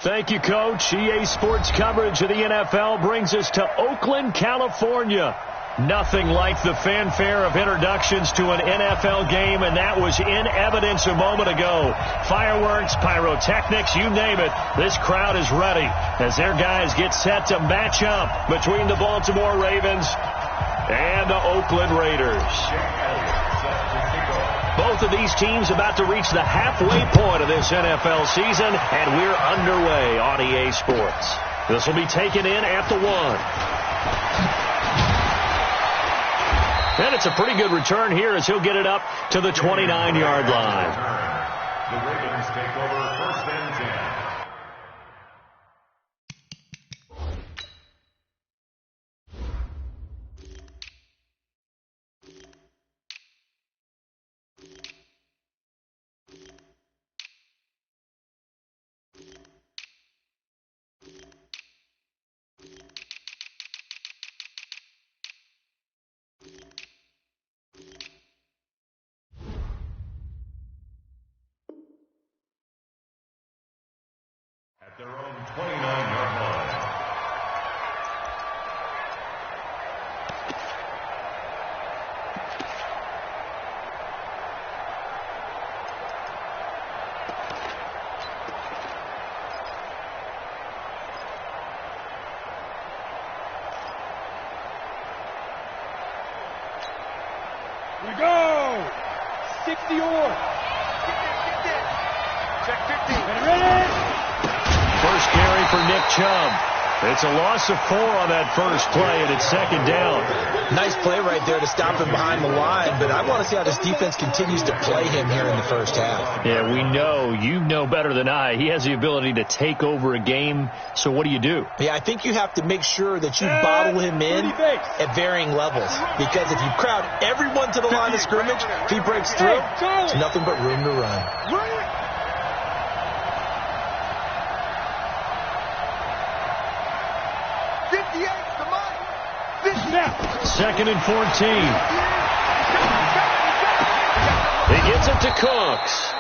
Thank you, Coach. EA Sports coverage of the NFL brings us to Oakland, California. Nothing like the fanfare of introductions to an NFL game, and that was in evidence a moment ago. Fireworks, pyrotechnics, you name it. This crowd is ready as their guys get set to match up between the Baltimore Ravens and the Oakland Raiders. Both of these teams about to reach the halfway point of this NFL season, and we're underway on EA Sports. This will be taken in at the 1. And it's a pretty good return here as he'll get it up to the 29-yard line. The Ravens take over first and 10. At their own 29-yard line. We go! 60 or. Check 50. Ready? First carry for Nick Chubb. It's a loss of 4 on that first play, and it's second down. Nice play right there to stop him behind the line, but I want to see how this defense continues to play him here in the first half. Yeah, we know. You know better than I. He has the ability to take over a game, so what do you do? Yeah, I think you have to make sure that you bottle him in at varying levels, because if you crowd everyone to the line of scrimmage, if he breaks through, there's nothing but room to run. Second and 14. He gets it to Cooks.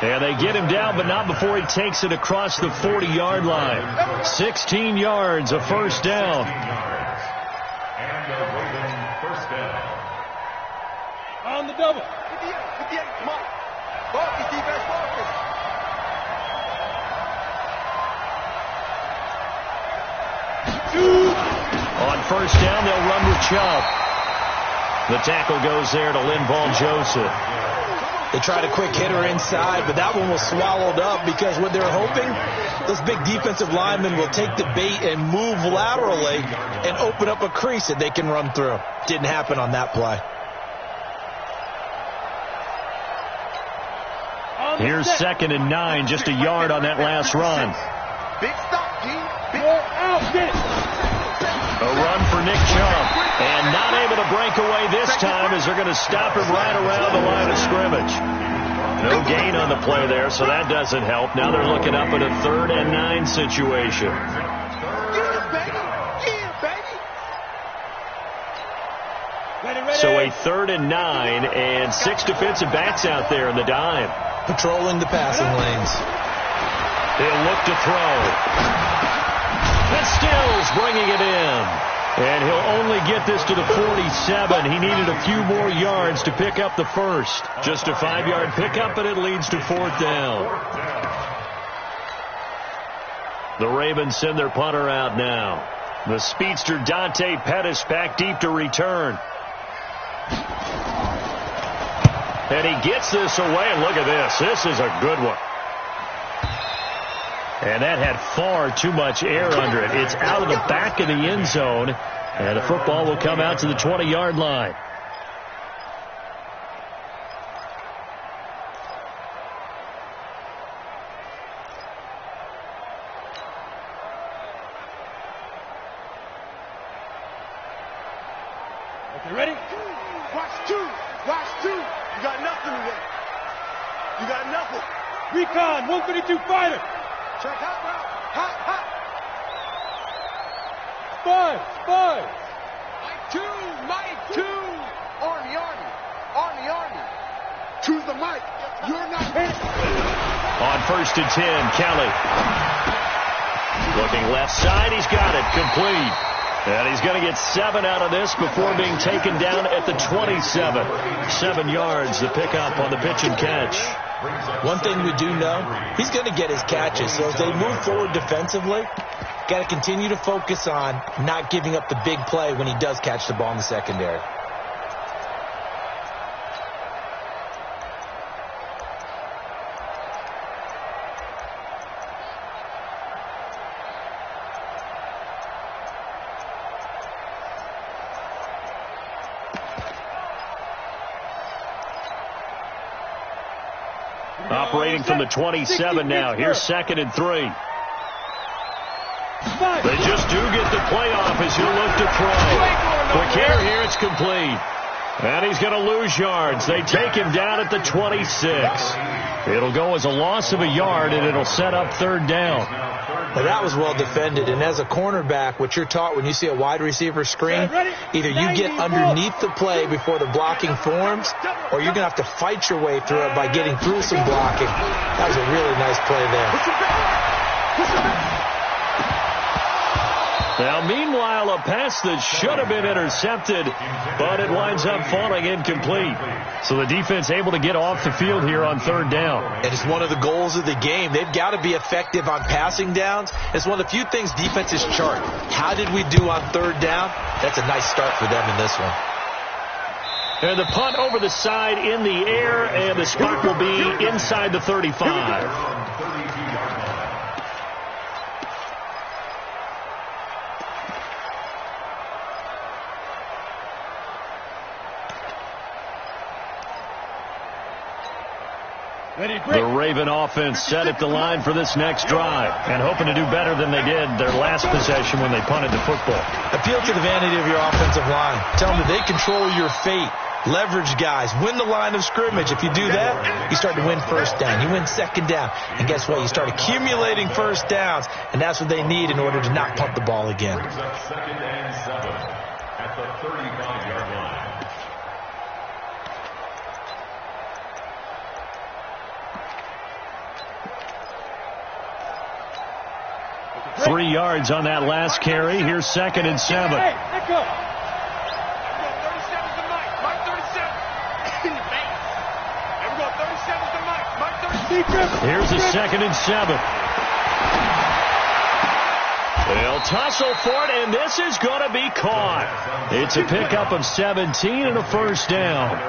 And they get him down, but not before he takes it across the 40-yard line. 16 yards, a first down. And a Raven first down. On the double. 58, come on. Focus, defense, focus. On first down, they'll run with Chubb. The tackle goes there to Linval Joseph. They tried a quick hitter inside, but that one was swallowed up because what they're hoping, those big defensive linemen will take the bait and move laterally and open up a crease that they can run through. Didn't happen on that play. Here's second and 9, just a yard on that last run. Big stop, G. Big out, get it. A run for Nick Chubb, and not able to break away this time as they're going to stop him right around the line of scrimmage. No gain on the play there, so that doesn't help. Now they're looking up at a 3rd and 9 situation. So a 3rd and 9, and 6 defensive backs out there in the dime. Patrolling the passing lanes. They'll look to throw. And Stills bringing it in. And he'll only get this to the 47. He needed a few more yards to pick up the first. Just a 5-yard pickup, and it leads to 4th down. The Ravens send their punter out now. The speedster Dante Pettis back deep to return. And he gets this away, and look at this. This is a good one. And that had far too much air under it. It's out of the back of the end zone, and the football will come out to the 20-yard line. Okay, ready? Watch two. Watch two. You got nothing today. You got nothing. Recon, 152 fighter. Check hot route. Hot, hot. Five. Mike two. Army. To the mic. You're not hit. On 1st and 10, Kelly. Looking left side, he's got it, complete. And he's going to get 7 out of this before being taken down at the 27. 7 yards, the pickup on the pitch and catch. One thing we do know, he's going to get his catches. So as they move forward defensively, got to continue to focus on not giving up the big play when he does catch the ball in the secondary. Operating from the 27 now. Here's 2nd and 3. They just do get the play off as he'll look to throw. Quick hitter here, it's complete. And he's going to lose yards. They take him down at the 26. It'll go as a loss of a yard, and it'll set up 3rd down. Well, that was well defended, and as a cornerback, what you're taught when you see a wide receiver screen, either you get underneath the play before the blocking forms, or you're going to have to fight your way through it by getting through some blocking. That was a really nice play there. Now, meanwhile, a pass that should have been intercepted, but it winds up falling incomplete. So the defense able to get off the field here on 3rd down. And it's one of the goals of the game. They've got to be effective on passing downs. It's one of the few things defenses chart. How did we do on 3rd down? That's a nice start for them in this one. And the punt over the side in the air, and the spot will be inside the 35. The Raven offense set at the line for this next drive and hoping to do better than they did their last possession when they punted the football. Appeal to the vanity of your offensive line. Tell them that they control your fate. Leverage guys. Win the line of scrimmage. If you do that, you start to win 1st down. You win 2nd down. And guess what? You start accumulating 1st downs, and that's what they need in order to not punt the ball again. 2nd and 7 at the 35-yard line. 3 yards on that last carry. Here's 2nd and 7. Hey, let go. 37's the Mike. Mike 37. And we go 37's the Mike. Mike 37. Here's a 2nd and 7. They'll tussle for it, and this is going to be caught. It's a pickup of 17 and a 1st down.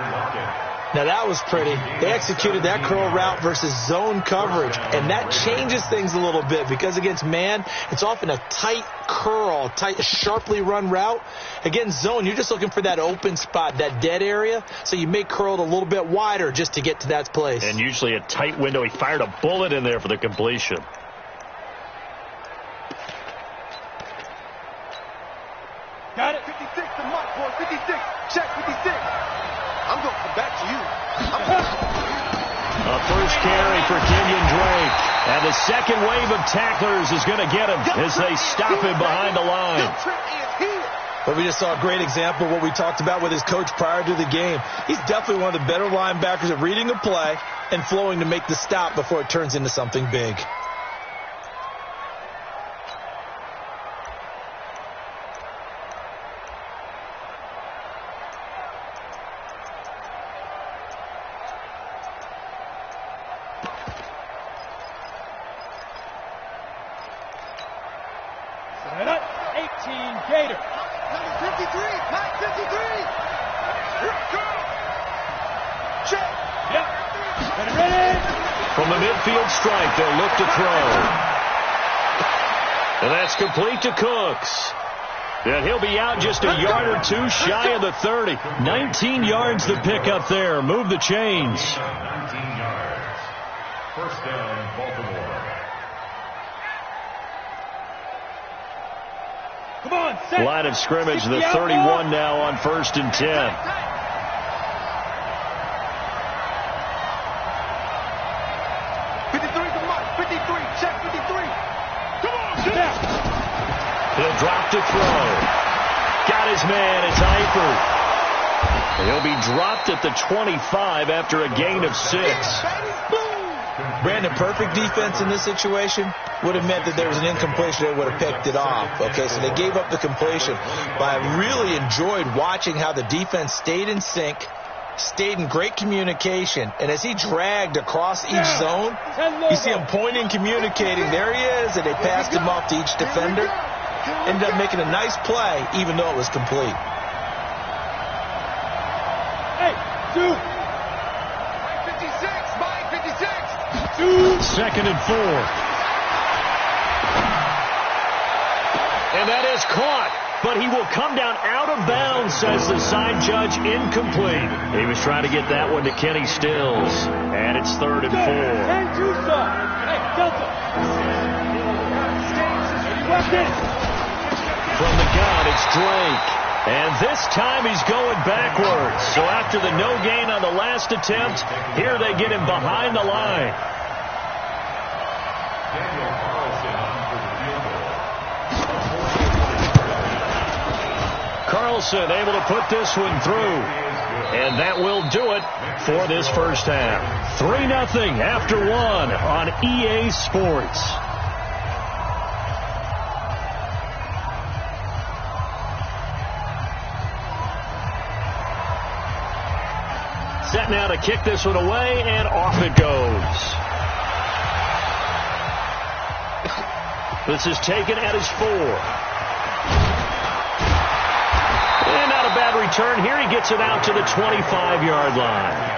Now, that was pretty. They executed that curl route versus zone coverage, and that changes things a little bit because against man, it's often a tight curl, tight, sharply run route. Against zone, you're just looking for that open spot, that dead area, so you may curl it a little bit wider just to get to that place. And usually a tight window. He fired a bullet in there for the completion. Got it. 56 to Mike, boy. 56. Check 56. I'm going to come back to you. A 1st carry for Kenyon Drake. And the 2nd wave of tacklers is going to get him as they stop him behind the line. But we just saw a great example of what we talked about with his coach prior to the game. He's definitely one of the better linebackers at reading a play and flowing to make the stop before it turns into something big. Strike, they'll look to throw. And that's complete to Cooks. And he'll be out just a yard or 2 shy of the 30. 19 yards to pick up there. Move the chains. 19 yards. 1st down, Baltimore. Come on, set. Line of scrimmage, the 31 now on 1st and 10. He'll drop to throw. Got his man. It's Eifert. He'll be dropped at the 25 after a gain of 6. Brandon, perfect defense in this situation would have meant that there was an incompletion that would have picked it off. Okay, so they gave up the completion. But I really enjoyed watching how the defense stayed in sync, stayed in great communication, and as he dragged across each zone, you see him pointing, communicating. There he is, and they passed him off to each defender. Ended up making a nice play, even though it was complete. Hey, two. Second and 4. And that is caught, but he will come down out of bounds, says the side judge, incomplete. He was trying to get that one to Kenny Stills, and it's 3rd and 4. Hey, Tucson. Hey, Delta. From the gun, it's Drake. And this time he's going backwards. So after the no gain on the last attempt, here they get him behind the line. Carlson able to put this one through. And that will do it for this first half. 3-0 after 1 on EA Sports. Set now to kick this one away, and off it goes. This is taken at his 4. And not a bad return here. He gets it out to the 25-yard line.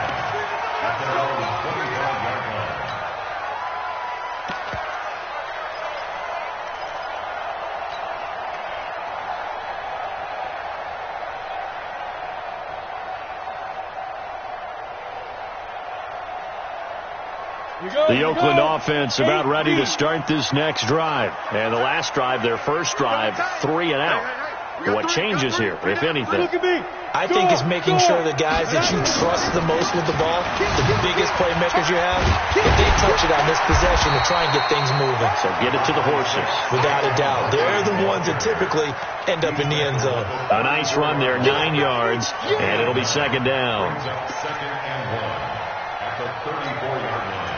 The Oakland offense about ready to start this next drive. And the last drive, their first drive, 3 and out. What changes here, if anything? I think it's making sure the guys that you trust the most with the ball, the biggest playmakers you have, if they touch it on this possession to try and get things moving. So get it to the horses. Without a doubt. They're the ones that typically end up in the end zone. A nice run there, 9 yards, and it'll be second down. Second and 1 at the 34-yard line.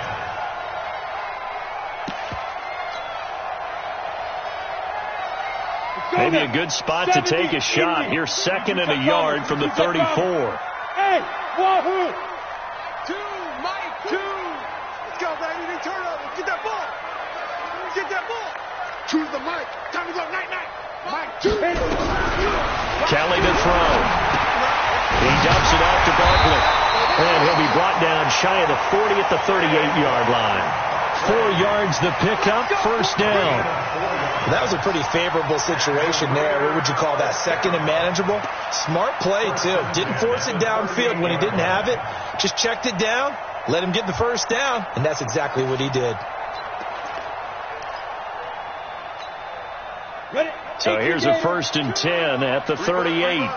Maybe a good spot to take a shot. Here, 2nd and a yard from the 34. Hey, Wahoo! 2, Mike, 2. Let's go, baby. They turn up. Get that ball. Get that ball. True to the mic. Time to go. Night. Mike, 2. Kelly to throw. He dumps it off to Barkley. And he'll be brought down shy of the 40 at the 38-yard line. 4 yards the pickup, first down. That was a pretty favorable situation there. What would you call that? Second and manageable? Smart play, too. Didn't force it downfield when he didn't have it. Just checked it down, let him get the first down, and that's exactly what he did. So here's a 1st and 10 at the 38.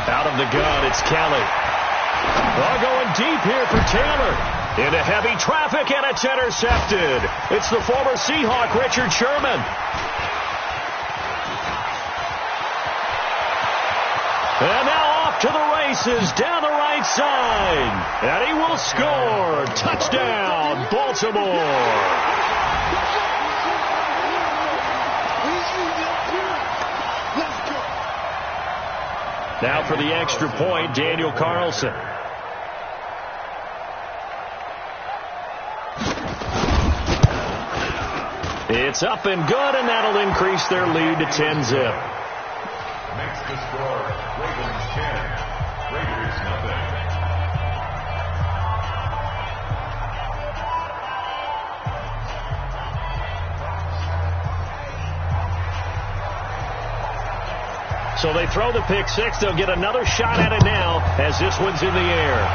Out of the gun, it's Kelly. Well, going deep here for Taylor. Into heavy traffic, and it's intercepted. It's the former Seahawk, Richard Sherman. And now off to the races down the right side. And he will score. Touchdown, Baltimore. Now for the extra point, Daniel Carlson. It's up and good, and that'll increase their lead to 10-zip. Makes the score Ravens 10, Raiders nothing. So they throw the pick six. They'll get another shot at it now as this one's in the air.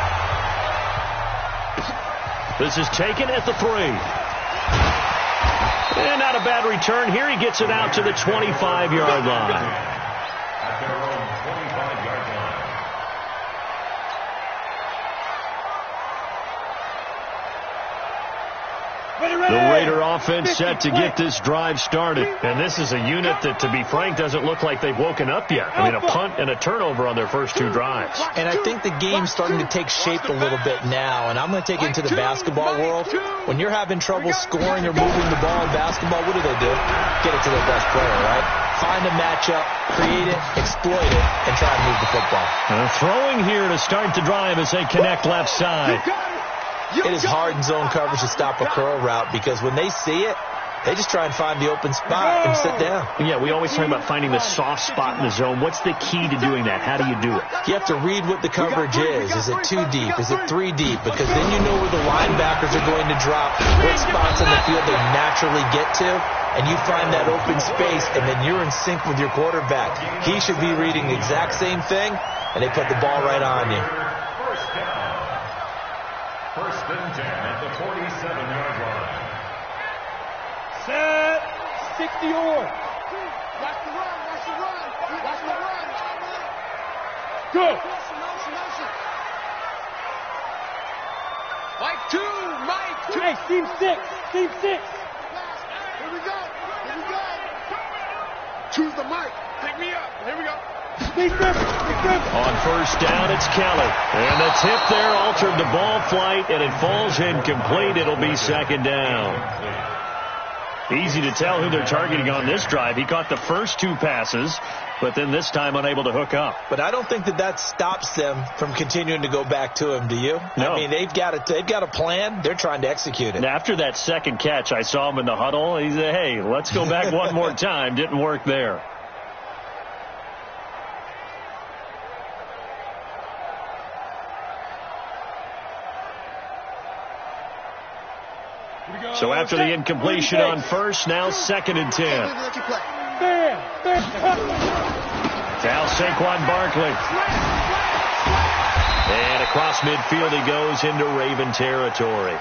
This is taken at the 3. And not a bad return here. He gets it out to the 25-yard line. At their own 25-yard line. The Raider offense set to get this drive started. And this is a unit that, to be frank, doesn't look like they've woken up yet. I mean, a punt and a turnover on their first two drives. And I think the game's starting to take shape a little bit now. And I'm going to take it into the basketball world. When you're having trouble scoring or moving the ball in basketball, what do? Get it to their best player, right? Find a matchup, create it, exploit it, and try and move the football. Throwing here to start the drive as they connect left side. It is hard in zone coverage to stop a curl route because when they see it, they just try and find the open spot and sit down. Yeah, we always talk about finding the soft spot in the zone. What's the key to doing that? How do you do it? You have to read what the coverage is. Is it 2 deep? Is it 3 deep? Because then you know where the linebackers are going to drop, what spots on the field they naturally get to, and you find that open space, and then you're in sync with your quarterback. He should be reading the exact same thing, and they put the ball right on you. First and 10 at the 47-yard line. Set. 60 or. Watch the run. Watch the run. Watch the run. Go. Motion. Mike 2. Mike 2. Hey, team 6. Team 6. Here we go. Choose the mic. Pick me up. Here we go. On first down, it's Kelly. And the tip there altered the ball flight, and it falls incomplete. It'll be second down. Easy to tell who they're targeting on this drive. He caught the first two passes, but then this time unable to hook up. But I don't think that stops them from continuing to go back to him, do you? No. I mean, they've got a plan. They're trying to execute it. And after that second catch, I saw him in the huddle. He said, hey, let's go back one more time. Didn't work there. So after the incompletion on first, now second and 10. Now Saquon Barkley. And across midfield he goes into Raven territory.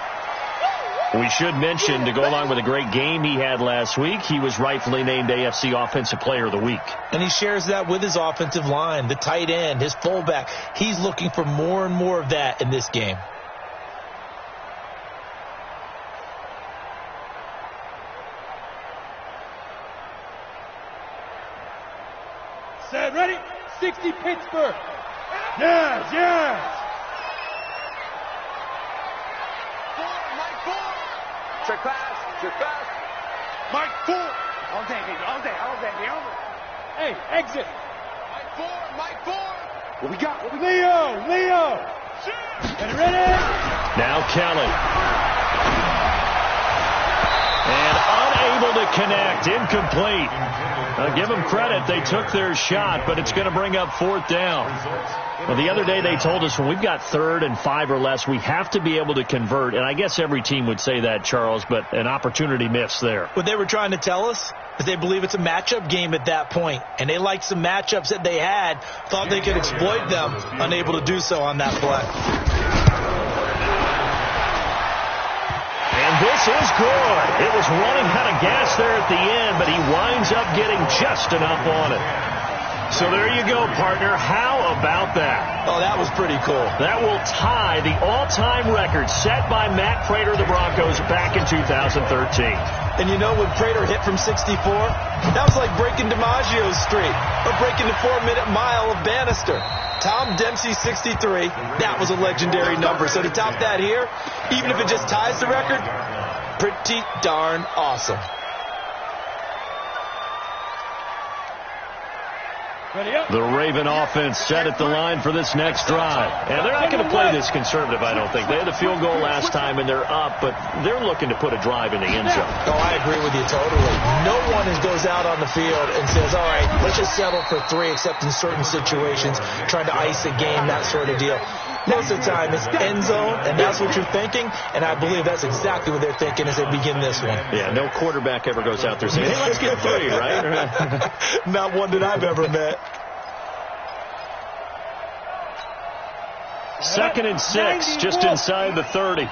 We should mention, to go along with a great game he had last week, he was rightfully named AFC Offensive Player of the Week. And he shares that with his offensive line, the tight end, his fullback. He's looking for more and more of that in this game. Set, ready? 60 Pittsburgh. Yes. Mike 4. Check pass. Mike 4. All day. Hey, exit. Mike 4. What we got? Leo. Ready? Now Kelly. And unable to connect. Incomplete. Give them credit. They took their shot, but it's going to bring up fourth down. Well, the other day they told us when we've got 3rd and 5 or less, we have to be able to convert. And I guess every team would say that, Charles, but an opportunity missed there. What they were trying to tell us is they believe it's a matchup game at that point. And they liked some matchups that they had, thought they could exploit them, unable to do so on that play. And this is good. It was running out of gas there at the end, but he winds up getting just enough on it. So there you go, partner. How about that? Oh, that was pretty cool. That will tie the all-time record set by Matt Prater of the Broncos back in 2013. And you know, when Prater hit from 64, that was like breaking DiMaggio's streak or breaking the 4-minute mile of Bannister. Tom Dempsey 63, that was a legendary number. So to top that here, even if it just ties the record, pretty darn awesome. The Raven offense set at the line for this next drive. And they're not going to play this conservative, I don't think. They had the field goal last time, and they're up, but they're looking to put a drive in the end zone. Oh, I agree with you totally. No one goes out on the field and says, all right, let's just settle for 3, except in certain situations, trying to ice a game, that sort of deal. Most of the time, it's end zone, and that's what you're thinking, and I believe that's exactly what they're thinking as they begin this one. Yeah, no quarterback ever goes out there saying, hey, let's get 3, right? Not one that I've ever met. 2nd and 6, just inside the 30. A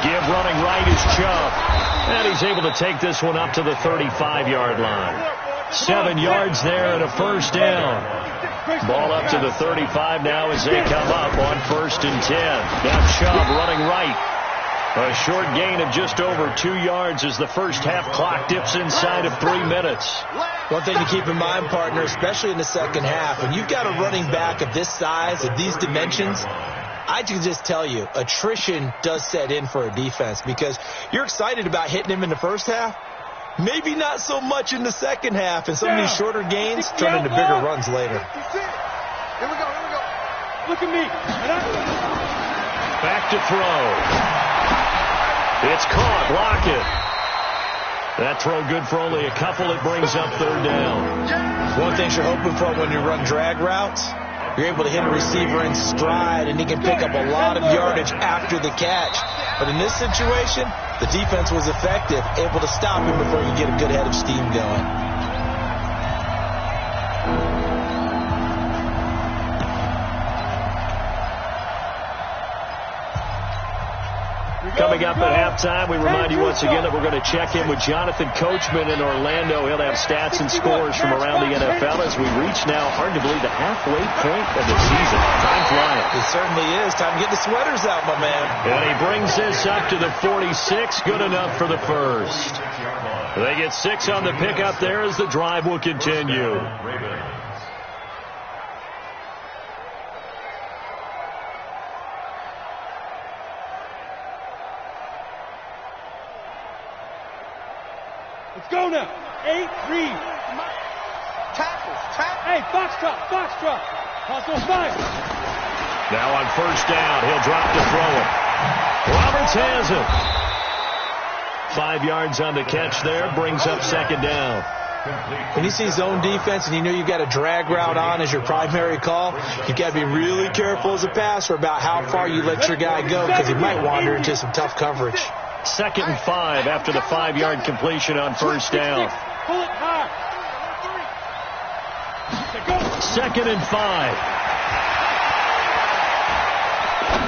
give running right is Chubb. And he's able to take this one up to the 35-yard line. 7 yards there and a first down. Ball up to the 35 now as they come up on 1st and 10. Now Chubb running right. A short gain of just over 2 yards as the first half clock dips inside of 3 minutes. One thing to keep in mind, partner, especially in the second half, when you've got a running back of this size, of these dimensions, I can just tell you, attrition does set in for a defense because you're excited about hitting him in the first half. Maybe not so much in the second half, and some of these shorter gains turn into bigger runs later. Here we go. Look at me. Back to throw. It's caught. Lockett. That throw good for only a couple. It brings up 3rd down. One thing you're hoping for when you run drag routes, you're able to hit a receiver in stride, and he can pick up a lot of yardage after the catch. But in this situation, the defense was effective, able to stop him before you get a good head of steam going. Coming up at halftime, we remind you once again that we're going to check in with Jonathan Coachman in Orlando. He'll have stats and scores from around the NFL as we reach now, hard to believe, the halfway point of the season. Time flying. It certainly is. Time to get the sweaters out, my man. And he brings this up to the 46. Good enough for the first. They get 6 on the pickup there as the drive will continue. Let's go now. 8, read. Tackles. Hey, foxtrot. Hustle 5. Now on 1st down, he'll drop to throw it. Roberts has it. 5 yards on the catch there, brings up 2nd down. When you see zone defense and you know you've got a drag route on as your primary call, you've got to be really careful as a passer about how far you let your guy go because he might wander into some tough coverage. 2nd and 5 after the 5-yard completion on 1st down. Pull it hard. 2nd and 5.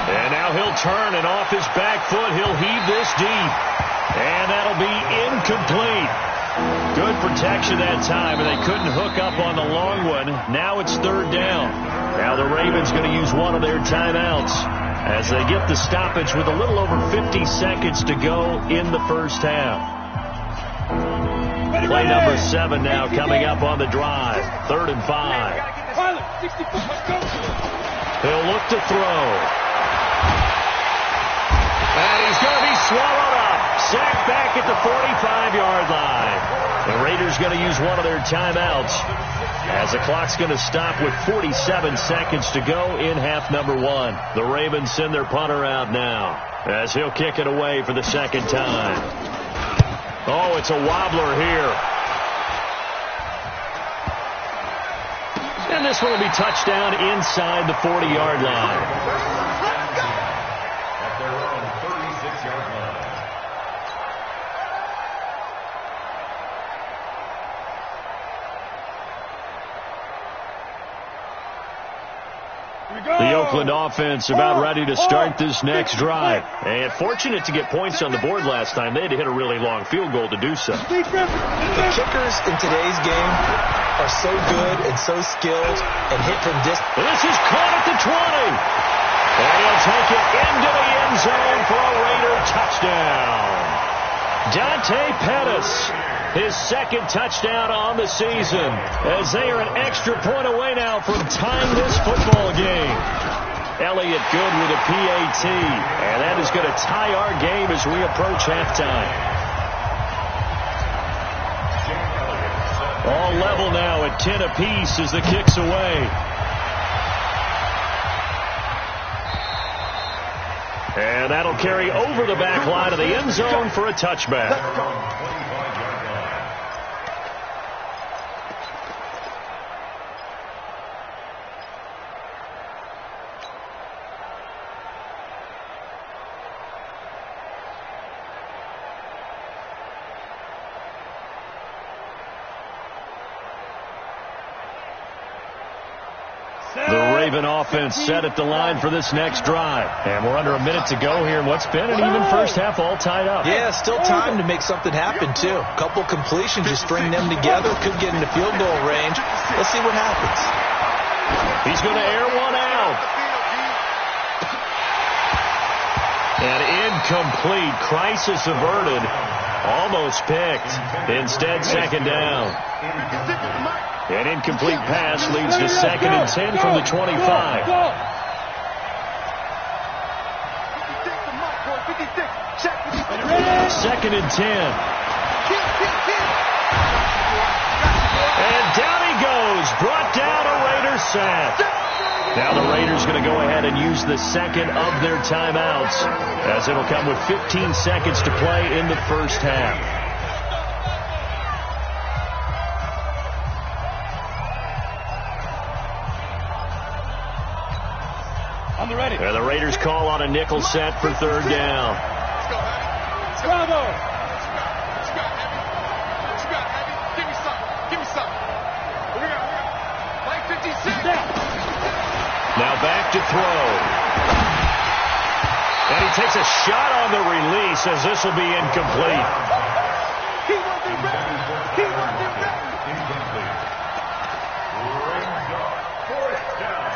And now he'll turn, and off his back foot, he'll heave this deep. And that'll be incomplete. Good protection that time, and they couldn't hook up on the long one. Now it's 3rd down. Now the Ravens going to use one of their timeouts as they get the stoppage with a little over 50 seconds to go in the first half. Play number 7 now coming up on the drive. 3rd and 5. He'll look to throw. And he's going to be swallowed up. Sacked back at the 45-yard line. The Raiders going to use one of their timeouts as the clock's going to stop with 47 seconds to go in half number 1. The Ravens send their punter out now as he'll kick it away for the 2nd time. Oh, it's a wobbler here. And this one will be touchdown inside the 40-yard line. At their own 36-yard line. The Oakland offense about ready to start this next drive. And fortunate to get points on the board last time. They had to hit a really long field goal to do so. The kickers in today's game are so good and so skilled and hit from distance. This is caught at the 20. And he'll take it into the end zone for a Raider touchdown. Dante Pettis, his 2nd touchdown on the season, as they are an extra point away now from tying this football game. Elliott good with a PAT, and that is going to tie our game as we approach halftime. All level now at 10 apiece as the kick's away. And that'll carry over the back line of the end zone for a touchback. The Raven offense set at the line for this next drive. And we're under a minute to go here in what's been an even first half, all tied up. Yeah, still time to make something happen, too. A couple completions, you string them together, could get into field goal range. Let's see what happens. He's going to air one out. And incomplete. Crisis averted. Almost picked. Instead, second down. An incomplete pass leads to 2nd and 10 from the 25. Second and 10. And down he goes. Brought down a Raider sack. Now the Raiders going to go ahead and use the second of their timeouts, as it'll come with 15 seconds to play in the first half. On the ready. And the Raiders call on a nickel set for third down. Bravo. Now back to throw. And he takes a shot on the release, as this will be incomplete. He wasn't ready. He wasn't ready. Incomplete. Brings up 4th down.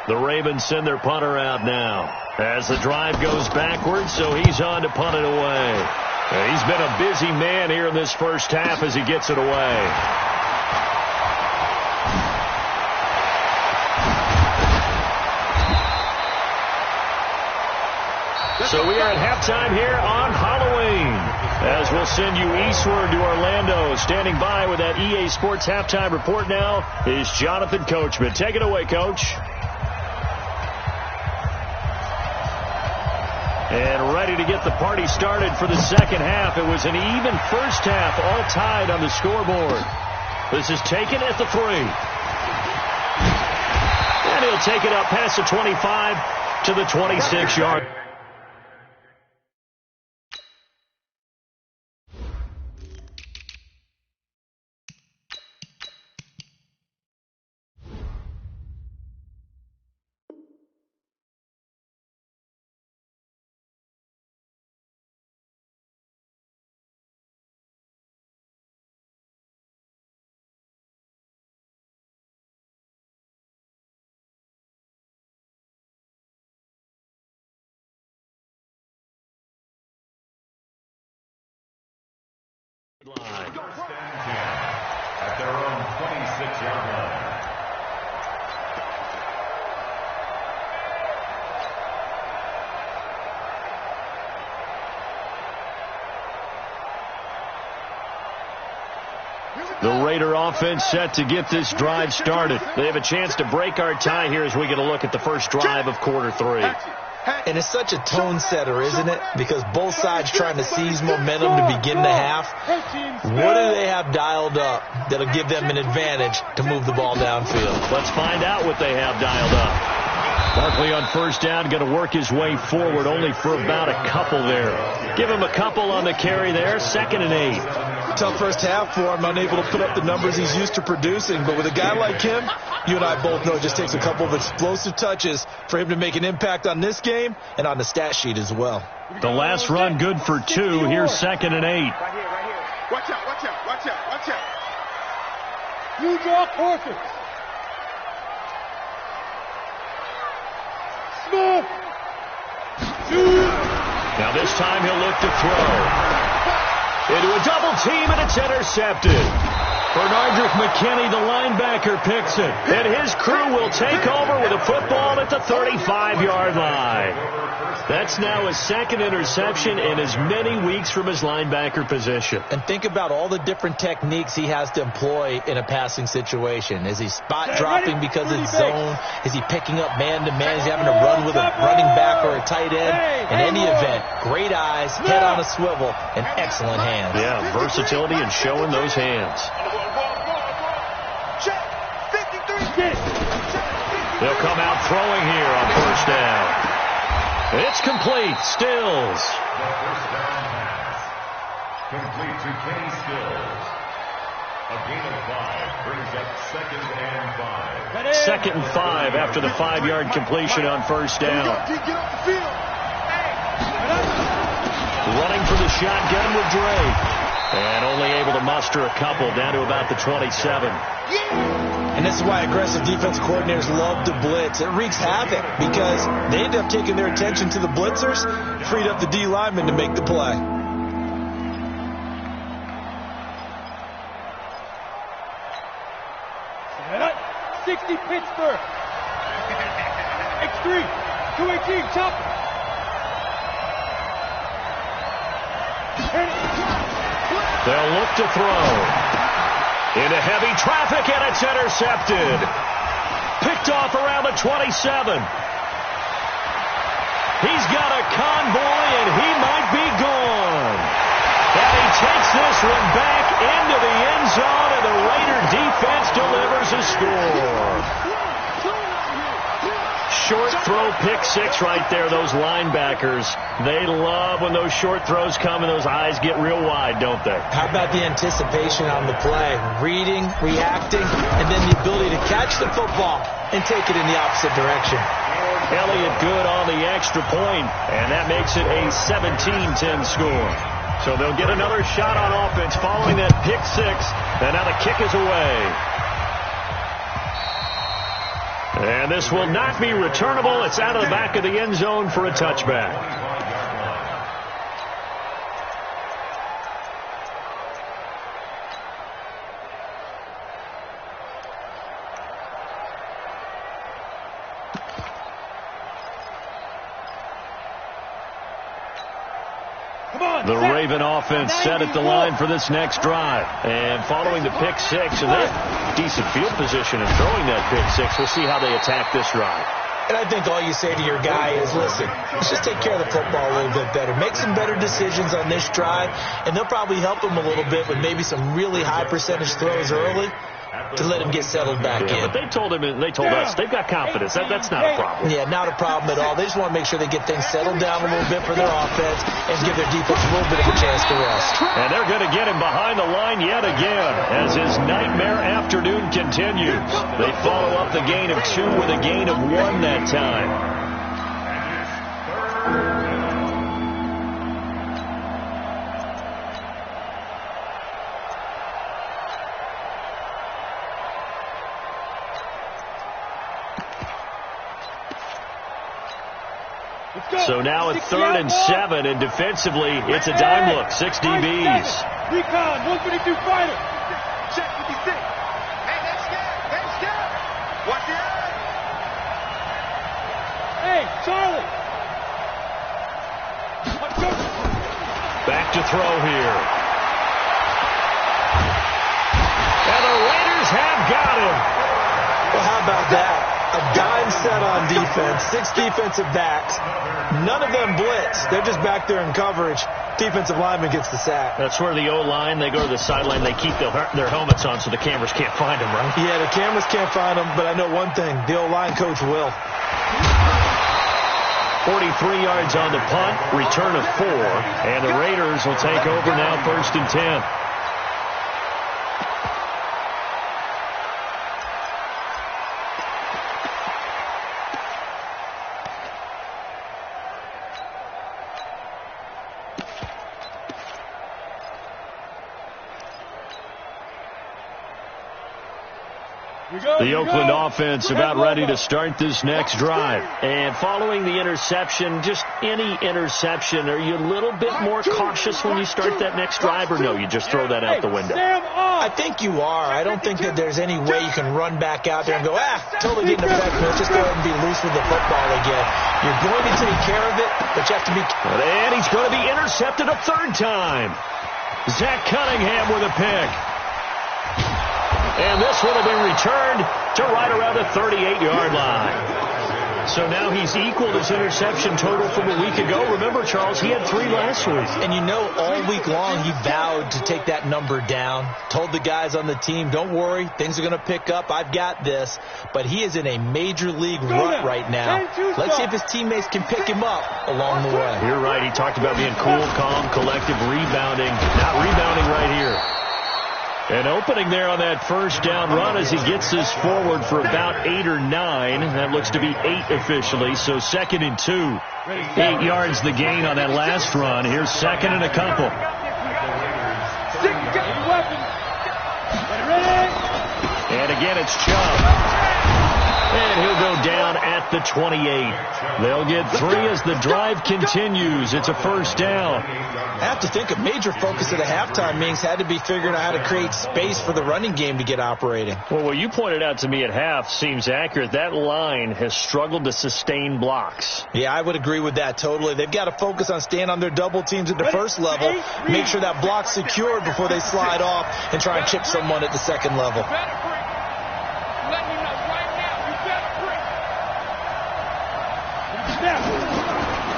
The Ravens send their punter out now, as the drive goes backwards, so he's on to punt it away. And he's been a busy man here in this first half as he gets it away. So we are at halftime here on Halloween, as we'll send you eastward to Orlando. Standing by with that EA Sports halftime report now is Jonathan Coachman. Take it away, Coach. And ready to get the party started for the second half. It was an even first half, all tied on the scoreboard. This is taken at the 3. And he'll take it up past the 25 to the 26-yard. First and 10 at their own 26-yard line. The Raider offense set to get this drive started. They have a chance to break our tie here as we get a look at the first drive of quarter 3. And it's such a tone setter, isn't it? Because both sides trying to seize momentum to begin the half. What do they have dialed up that'll give them an advantage to move the ball downfield? Let's find out what they have dialed up. Barkley on first down, going to work his way forward, only for about a couple there. Give him a couple on the carry there, 2nd and 8. Tough first half for him, unable to put up the numbers he's used to producing. But with a guy like him, you and I both know it just takes a couple of explosive touches for him to make an impact on this game and on the stat sheet as well. The last run good for 2. Here's 2nd and 8. Right here, right here. Watch out, watch out, watch out, watch out. You draw horses. Smith. Now this time he'll look to throw. Into a double team, and it's intercepted. Bernardrick McKinney, the linebacker, picks it. And his crew will take over with a football at the 35-yard line. That's now his 2nd interception in as many weeks from his linebacker position. And think about all the different techniques he has to employ in a passing situation. Is he spot dropping because it's zone? Is he picking up man-to-man? Is he having to run with a running back or a tight end? In any event, great eyes, head on a swivel, and excellent hands. Yeah, versatility and showing those hands. They'll come out throwing here on first down. It's complete. Stills. complete to Kenny Stills. A gain of 5 brings up 2nd and 5. 2nd and 5 after the 5-yard completion on first down. Get off the field. Running for the shotgun with Drake. And only able to muster a couple down to about the 27. And this is why aggressive defense coordinators love to blitz. It wreaks havoc because they end up taking their attention to the blitzers, freed up the D lineman to make the play. Set up. 60 Pittsburgh. X3. 218 chopper. They'll look to throw. Into heavy traffic, and it's intercepted. Picked off around the 27. He's got a convoy, and he might be gone. And he takes this one back into the end zone, and the Raider defense delivers a score. Short throw, pick 6 right there. Those linebackers, they love when those short throws come and those eyes get real wide, don't they? How about the anticipation on the play? Reading, reacting, and then the ability to catch the football and take it in the opposite direction. Elliott good on the extra point, and that makes it a 17-10 score. So they'll get another shot on offense following that pick 6, and now the kick is away. And this will not be returnable. It's out of the back of the end zone for a touchback. The Raven offense set at the line for this next drive. And following the pick 6, and that decent field position and throwing that pick 6, we'll see how they attack this drive. And I think all you say to your guy is, listen, let's just take care of the football a little bit better. Make some better decisions on this drive, and they'll probably help him a little bit with maybe some really high percentage throws early to let him get settled back in. But they told us, they've got confidence. That's not a problem. Yeah, not a problem at all. They just want to make sure they get things settled down a little bit for their offense and give their defense a little bit of a chance to rest. And they're going to get him behind the line yet again as his nightmare afternoon continues. They follow up the gain of 2 with a gain of 1 that time. So now it's 3rd and 7, and defensively, it's a dime look. 6 DBs. Recon, 152 fighter. Check 56. Hey, that's scared. Hey, scared. Watch your eye. Hey, Charlie. Back to throw here. And the Raiders have got him. Well, how about that? A dime set on defense, 6 defensive backs. None of them blitz. They're just back there in coverage. Defensive lineman gets the sack. That's where the O-line, they go to the sideline, they keep their helmets on so the cameras can't find them, right? Yeah, the cameras can't find them, but I know one thing. The O-line coach will. 43 yards on the punt, return of 4, and the Raiders will take over now 1st and 10. The Oakland offense about ready to start this next drive. And following the interception, just any interception, are you a little bit more cautious when you start that next drive, or no, you just throw that out the window? I think you are. I don't think that there's any way you can run back out there and go, totally didn't affect me. Let's just go ahead and be loose with the football again. You're going to take care of it, but you have to be... And he's going to be intercepted a 3rd time. Zach Cunningham with a pick. And this one will be returned to right around the 38-yard line. So now he's equaled his interception total from a week ago. Remember, Charles, he had 3 last week. And you know, all week long, he vowed to take that number down. Told the guys on the team, don't worry, things are going to pick up. I've got this. But he is in a major league rut right now. Let's see if his teammates can pick him up along the way. You're right. He talked about being cool, calm, collective, rebounding. Not rebounding right here. An opening there on that first down run as he gets this forward for about 8 or 9. That looks to be 8 officially, so 2nd and 2. 8 yards the gain on that last run. Here's 2nd and a couple. And again, it's Chubb. And he'll go down at the 28. They'll get 3 as the drive continues. It's a first down. I have to think a major focus of the halftime meetings had to be figuring out how to create space for the running game to get operating. Well, what you pointed out to me at half seems accurate. That line has struggled to sustain blocks. Yeah, I would agree with that totally. They've got to focus on staying on their double teams at the first level, make sure that block's secured before they slide off and try and chip someone at the second level.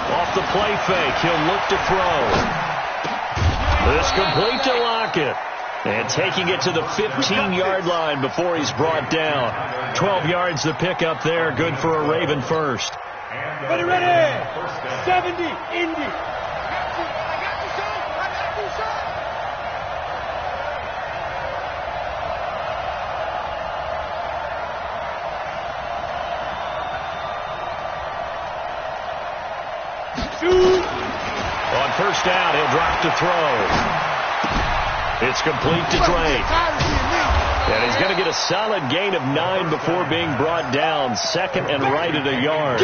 Off the play fake, he'll look to throw. This complete to Lockett. And taking it to the 15-yard line before he's brought down. 12 yards the pickup there, good for a Raven first. Ready, 70, Indy. On first down, he'll drop to throw. It's complete to Drake. And he's going to get a solid gain of 9 before being brought down. 2nd and right at a yard.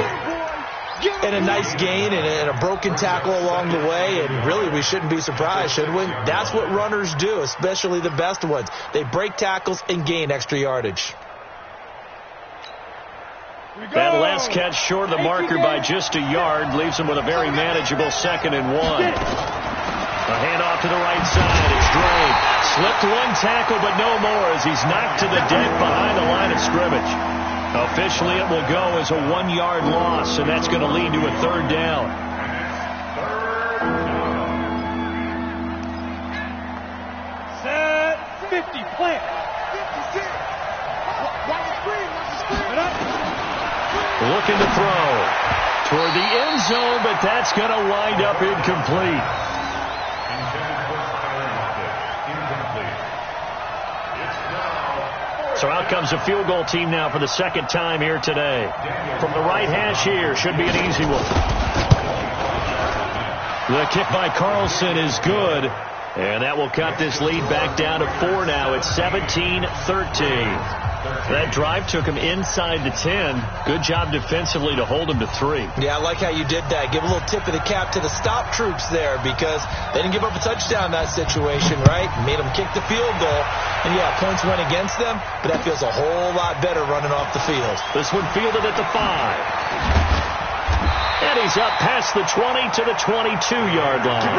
And a nice gain and a broken tackle along the way. And really, we shouldn't be surprised, should we? That's what runners do, especially the best ones. They break tackles and gain extra yardage. That last catch short of the marker by just a yard leaves him with a very manageable 2nd and 1. A handoff to the right side. It's Drake. Slipped 1 tackle, but no more as he's knocked to the deck behind the line of scrimmage. Officially, it will go as a 1-yard loss, and that's going to lead to a 3rd down. Set 50, plant. 56. Watch the screen. Looking to throw toward the end zone, but that's going to wind up incomplete. So out comes a field goal team now for the 2nd time here today. From the right hash here, should be an easy one. The kick by Carlson is good, and that will cut this lead back down to 4 now. It's 17-13. That drive took him inside the 10. Good job defensively to hold him to 3. Yeah, I like how you did that. Give a little tip of the cap to the stop troops there because they didn't give up a touchdown in that situation, right? Made them kick the field goal. And, yeah, points went against them, but that feels a whole lot better running off the field. This one fielded at the 5. And he's up past the 20 to the 22-yard line.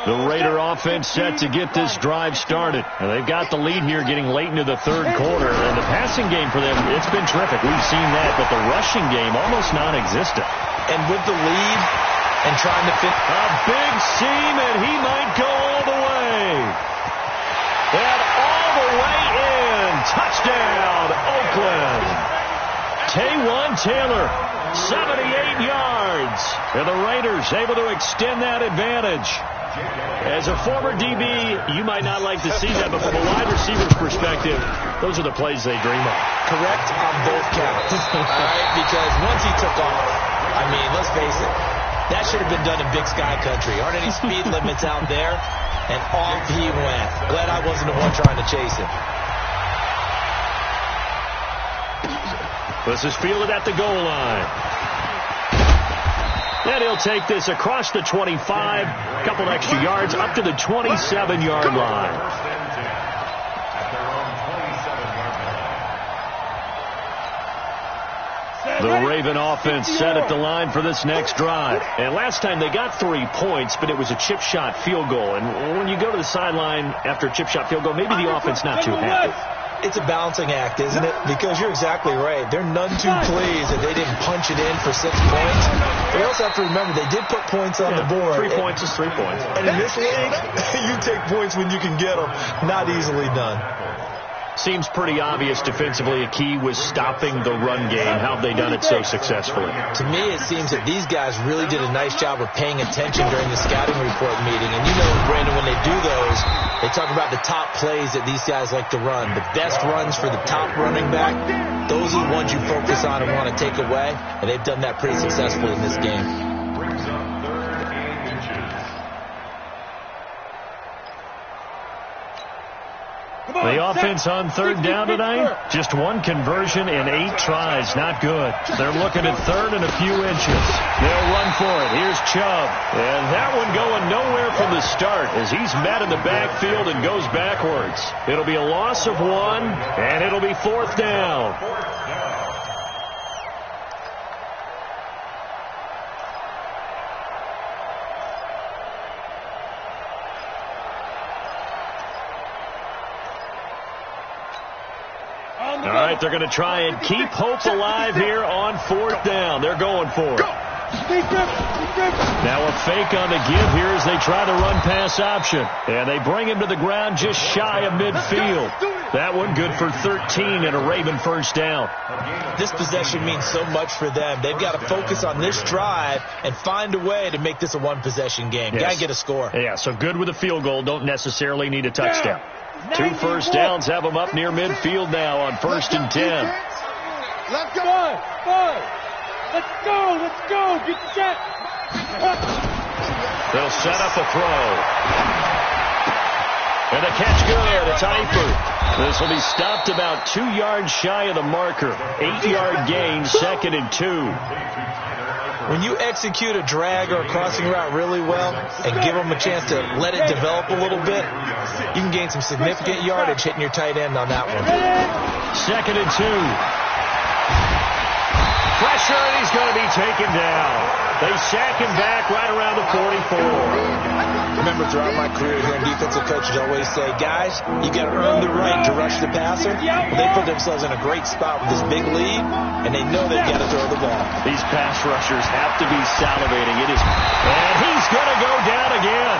The Raider offense set to get this drive started. And they've got the lead here getting late into the 3rd quarter. And the passing game for them, it's been terrific. We've seen that. But the rushing game, almost non-existent. And with the lead and trying to fit a big seam, and he might go all the way. And all the way in. Touchdown, Oakland. Taywan Taylor, 78 yards. And the Raiders able to extend that advantage. As a former DB, you might not like to see that, but from a wide receiver's perspective, those are the plays they dream of. Correct on both counts. All right, because once he took off, I mean, let's face it, that should have been done in Big Sky Country. Aren't any speed limits out there? And off he went. Glad I wasn't the one trying to chase him. This is fielded at the goal line. And he'll take this across the 25, a couple extra yards, up to the 27-yard line. The Raven offense set at the line for this next drive. And last time they got 3 points, but it was a chip shot field goal. And when you go to the sideline after a chip shot field goal, maybe the offense not too happy. It's a balancing act, isn't it? Because you're exactly right. They're none too pleased that they didn't punch it in for 6 points. They also have to remember they did put points on the board. 3 points is 3 points. And in this league, you take points when you can get them. Not easily done. Seems pretty obvious defensively. A key was stopping the run game. How have they done it so successfully? To me, it seems that these guys really did a nice job of paying attention during the scouting report meeting. And you know, Brandon, when they do those, they talk about the top plays that these guys like to run. The best runs for the top running back, those are the ones you focus on and want to take away. And they've done that pretty successfully in this game. The offense on third down tonight, just 1 conversion in 8 tries. Not good. They're looking at third and a few inches. They'll run for it. Here's Chubb. And that one going nowhere from the start as he's met in the backfield and goes backwards. It'll be a loss of 1, and it'll be 4th down. All right, they're going to try and keep hope alive here on 4th down. They're going for it. Now a fake on the give here as they try to run pass option. And they bring him to the ground just shy of midfield. That one good for 13 and a Raven first down. This possession means so much for them. They've got to focus on this drive and find a way to make this a 1-possession game. Got to get a score. Yeah, so good with a field goal. Don't necessarily need a touchdown. 2 first downs have them up near midfield now on 1st and 10. Let's go. Let's go. Get set. They'll set up a throw. And the catch good. It's Eifert. This will be stopped about 2 yards shy of the marker. 8-yard gain, 2nd and 2. When you execute a drag or a crossing route really well and give them a chance to let it develop a little bit, you can gain some significant yardage hitting your tight end on that one. 2nd and 2. Pressure, and he's going to be taken down. They sack him back right around the 44. Remember, throughout my career here, defensive coaches always say, guys, you got to earn the right to rush the passer. Well, they put themselves in a great spot with this big lead, and they know they've got to throw the ball. These pass rushers have to be salivating. And he's going to go down again.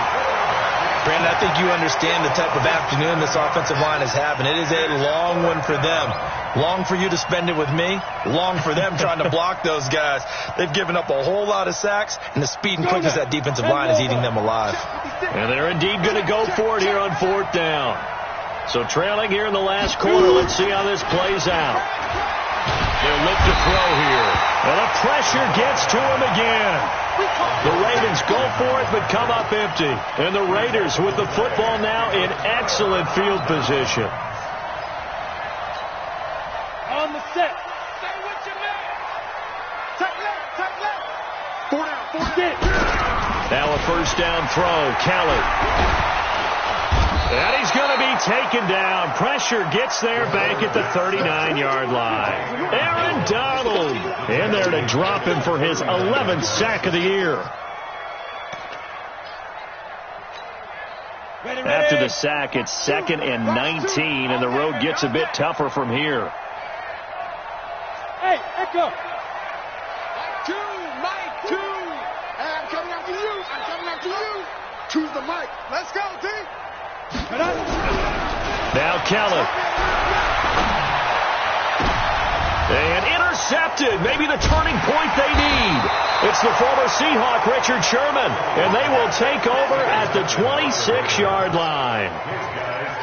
Brandon, I think you understand the type of afternoon this offensive line is having. It is a long one for them. Long for you to spend it with me. Long for them trying to block those guys. They've given up a whole lot of sacks, and the speed and quickness of that defensive line is eating them alive. And they're indeed going to go for it here on 4th down. So trailing here in the last quarter. Let's see how this plays out. They'll look to throw here. And the pressure gets to him again. The Ravens go for it, but come up empty. And the Raiders with the football now in excellent field position. On the set. Say what you meant. Take left. 4 down. Now a first down throw. Kelly. And he's going to be taken down. Pressure gets there back at the 39-yard line. Aaron Donald in there to drop him for his 11th sack of the year. After the sack, it's 2nd and 19, and the road gets a bit tougher from here. Hey, Echo. Mike 2. Hey, I'm coming after you. Choose the mic. Let's go, team. Now Kelly. And intercepted. Maybe the turning point they need. It's the former Seahawk, Richard Sherman. And they will take over at the 26-yard line.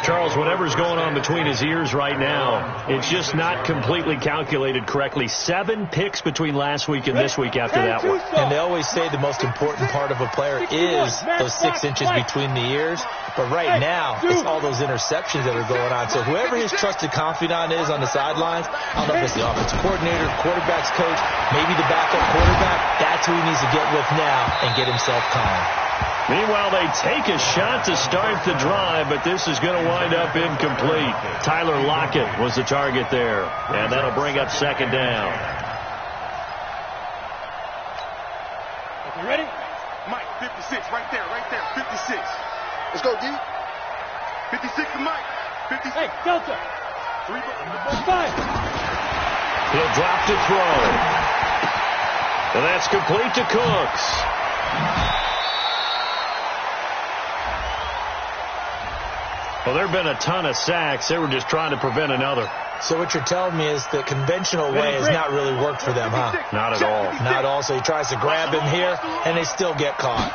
Charles, whatever's going on between his ears right now, it's just not completely calculated correctly. 7 picks between last week and this week after that one. And they always say the most important part of a player is those 6 inches between the ears. But right now, it's all those interceptions that are going on. So whoever his trusted confidant is on the sidelines, I don't know if it's the offensive coordinator, quarterback's coach, maybe the backup quarterback, that's who he needs to get with now and get himself calm. Meanwhile, they take a shot to start the drive, but this is going to wind up incomplete. Tyler Lockett was the target there, and that'll bring up 2nd down. You ready? Mike, 56, right there, 56. Let's go, D. 56 to Mike. 56. Hey, Delta. 5. He'll drop to throw. And that's complete to Cooks. Well, there have been a ton of sacks. They were just trying to prevent another. So what you're telling me is the conventional way has not really worked for them, huh? Not at all. Not at all. So he tries to grab him here, and they still get caught.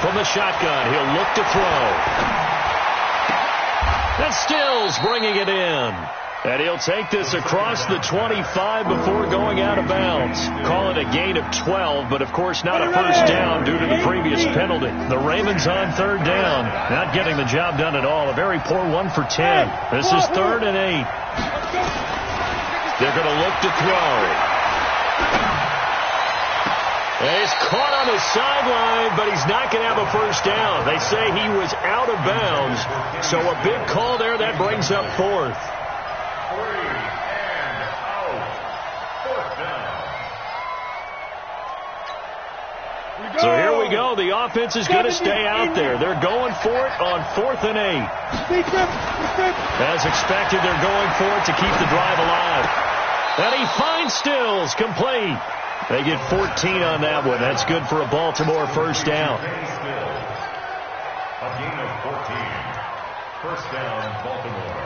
From the shotgun, he'll look to throw. And Stills bringing it in. And he'll take this across the 25 before going out of bounds. Call it a gain of 12, but of course not a first down due to the previous penalty. The Ravens on third down, not getting the job done at all. A very poor 1 for 10. This is 3rd and 8. They're going to look to throw. And he's caught on his sideline, but he's not going to have a first down. They say he was out of bounds, so a big call there. That brings up 4th. So here we go. The offense is going to stay out there. They're going for it on 4th and 8. As expected, they're going for it to keep the drive alive. And he finds Stills, complete. They get 14 on that one. That's good for a Baltimore first down. A gain of 14. First down, Baltimore.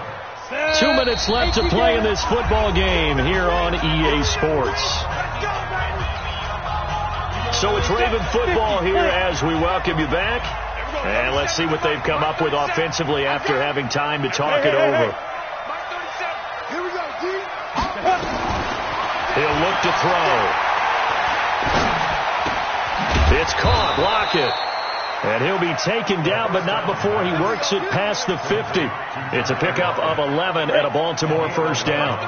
2 minutes left to play in this football game here on EA Sports. So it's Raven football here as we welcome you back. And let's see what they've come up with offensively after having time to talk it over. Here we go, D. He'll look to throw. It's caught. Lockett. And he'll be taken down, but not before he works it past the 50. It's a pickup of 11 at a Baltimore first down.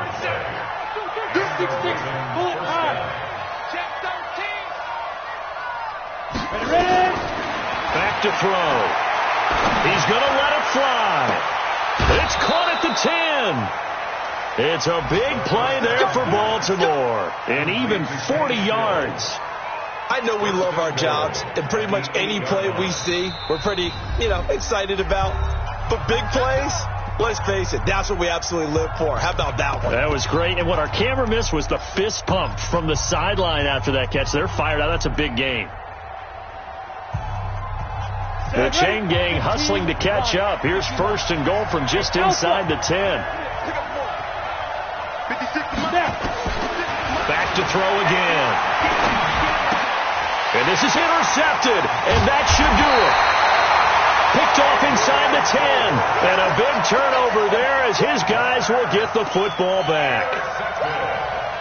Back to throw. He's going to let it fly. It's caught at the 10. It's a big play there for Baltimore. And even 40 yards. I know we love our jobs, and pretty much any play we see, we're pretty, excited about. But big plays, let's face it, that's what we absolutely live for. How about that one? That was great. And what our camera missed was the fist pump from the sideline after that catch. They're fired out. That's a big gain. The chain gang hustling to catch up. Here's 1st and goal from just inside the 10. Back to throw again. And this is intercepted, and that should do it. Picked off inside the 10, and a big turnover there as his guys will get the football back.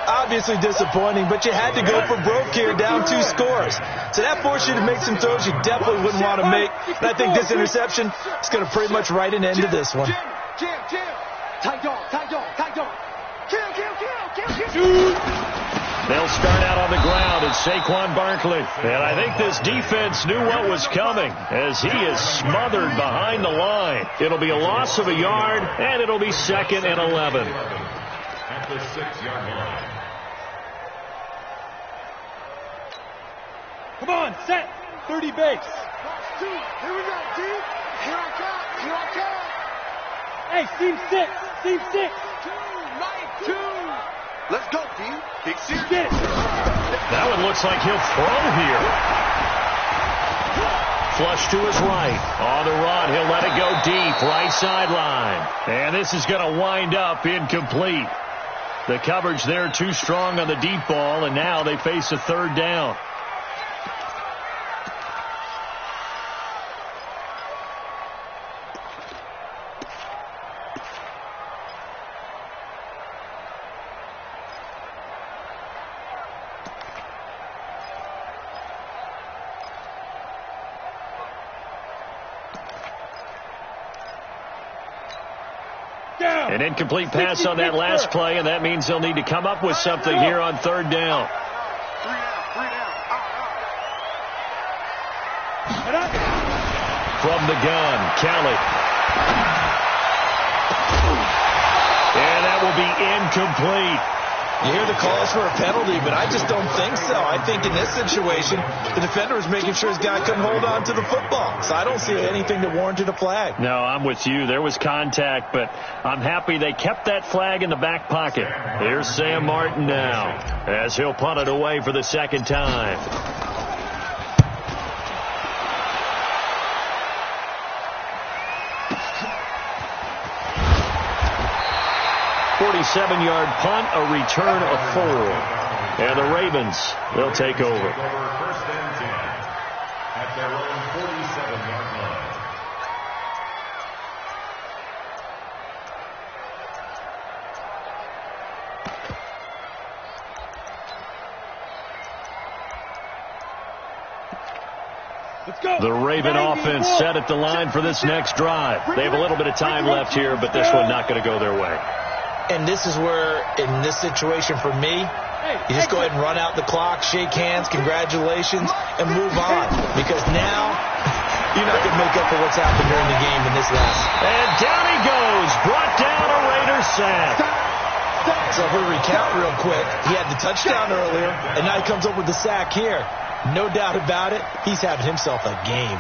Obviously disappointing, but you had to go for broke here, down 2 scores. So that forced you to make some throws you definitely wouldn't want to make. And I think this interception is going to pretty much write an end to this one. They'll start out on the ground. It's Saquon Barkley. And I think this defense knew what was coming as he is smothered behind the line. It'll be a loss of a yard, and it'll be 2nd and 11. At the 6-yard line. Come on, set. 30 base. Here we go, D. Here I come. Hey, team 6. Team 6. 2. Let's go, D. Big series. That one looks like he'll throw here. Flush to his right. On the run, he'll let it go deep. Right sideline. And this is going to wind up incomplete. The coverage there too strong on the deep ball, and now they face a 3rd down. An incomplete pass on that last play, and that means they'll need to come up with something here on 3rd down. 3 down. From the gun, Kelly. And that will be incomplete. You hear the calls for a penalty, but I just don't think so. I think in this situation, the defender was making sure his guy couldn't hold on to the football. So I don't see anything that warranted a flag. No, I'm with you. There was contact, but I'm happy they kept that flag in the back pocket. Here's Sam Martin now, as he'll punt it away for the second time. 47-yard punt, a return of 4. And the Ravens, they'll take over. First and 10 at their own 47-yard line. The Raven offense set at the line for this next drive. They have a little bit of time left here, but this one not going to go their way. And this is where, in this situation for me, you just go ahead and run out the clock, shake hands, congratulations, and move on. Because now, you're not going to make up for what's happened during the game in this last. And down he goes, brought down a Raiders sack. So if we recount real quick, he had the touchdown earlier, and now he comes up with the sack here. No doubt about it, he's having himself a game.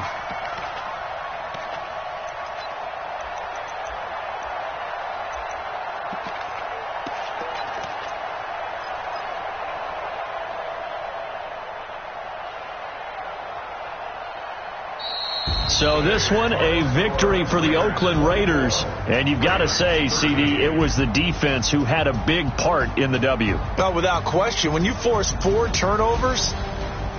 So this one, a victory for the Oakland Raiders. And you've got to say, CD, it was the defense who had a big part in the W. Well, without question, when you force 4 turnovers,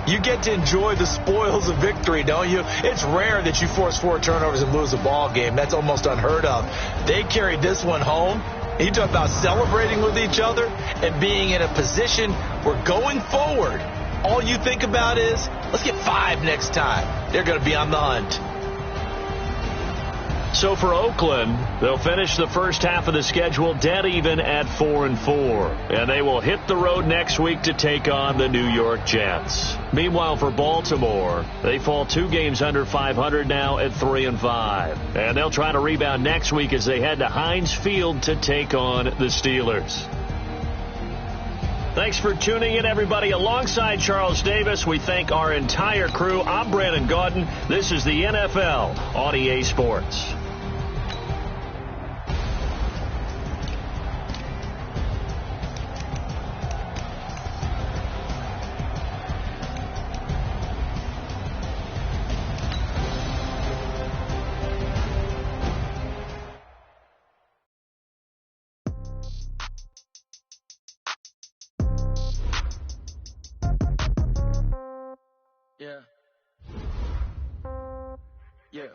you get to enjoy the spoils of victory, don't you? It's rare that you force 4 turnovers and lose a ball game. That's almost unheard of. They carried this one home. You talk about celebrating with each other and being in a position where going forward, all you think about is, let's get 5 next time. They're going to be on the hunt. So for Oakland, they'll finish the first half of the schedule dead even at 4-4. And they will hit the road next week to take on the New York Jets. Meanwhile, for Baltimore, they fall 2 games under 500 now at 3-5. And they'll try to rebound next week as they head to Heinz Field to take on the Steelers. Thanks for tuning in, everybody. Alongside Charles Davis, we thank our entire crew. I'm Brandon Gaudin. This is the NFL on EA Sports. Yeah.